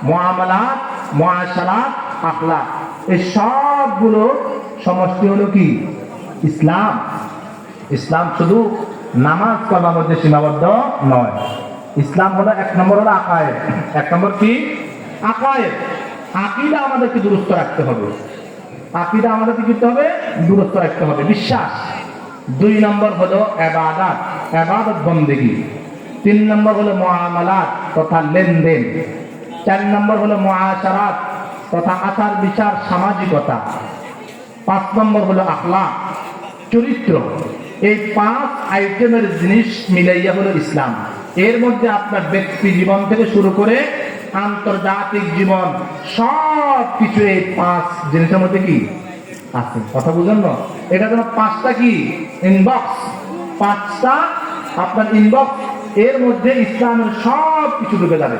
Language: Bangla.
মুআমালাত, মুআশারাত, আখলাক, এই সবগুলো সমষ্টি হলো কি? ইসলাম। ইসলাম শুধু নামাজ কালামের মধ্যে সীমাবদ্ধ নয়। ইসলাম হলো এক নম্বর হলো আকায়েদ। এক নম্বর কি? আকায়েদ। আকীদা আমাদেরকে দুরুস্ত রাখতে হবে। আকীদা আমাদেরকে কি করতে হবে? দুরুস্ত রাখতে হবে, বিশ্বাস। দুই নম্বর হলো ইবাদত, ইবাদত বন্দেগী। তিন নম্বর হলো মুআমালাত তথা লেনদেন। চার নম্বর হলো মুআশারাত তথা আচার বিচার, সামাজিকতা। পাঁচ নম্বর হলো আখলাক, চরিত্র। এই 5 আইটেমের জিনিস মিলাইয়া হলো ইসলাম। এর মধ্যে আপনার ব্যক্তি জীবন থেকে শুরু করে আন্তর্জাতিক জীবন সব কিছু এই 5 জিনিসের মধ্যে কি আছে। কথা বুঝেন না? এটা যেন 5টা কি ইনবক্স, 5টা আপনার ইনবক্স, এর মধ্যে ইসলামের সব কিছু ঢুকে যাবে।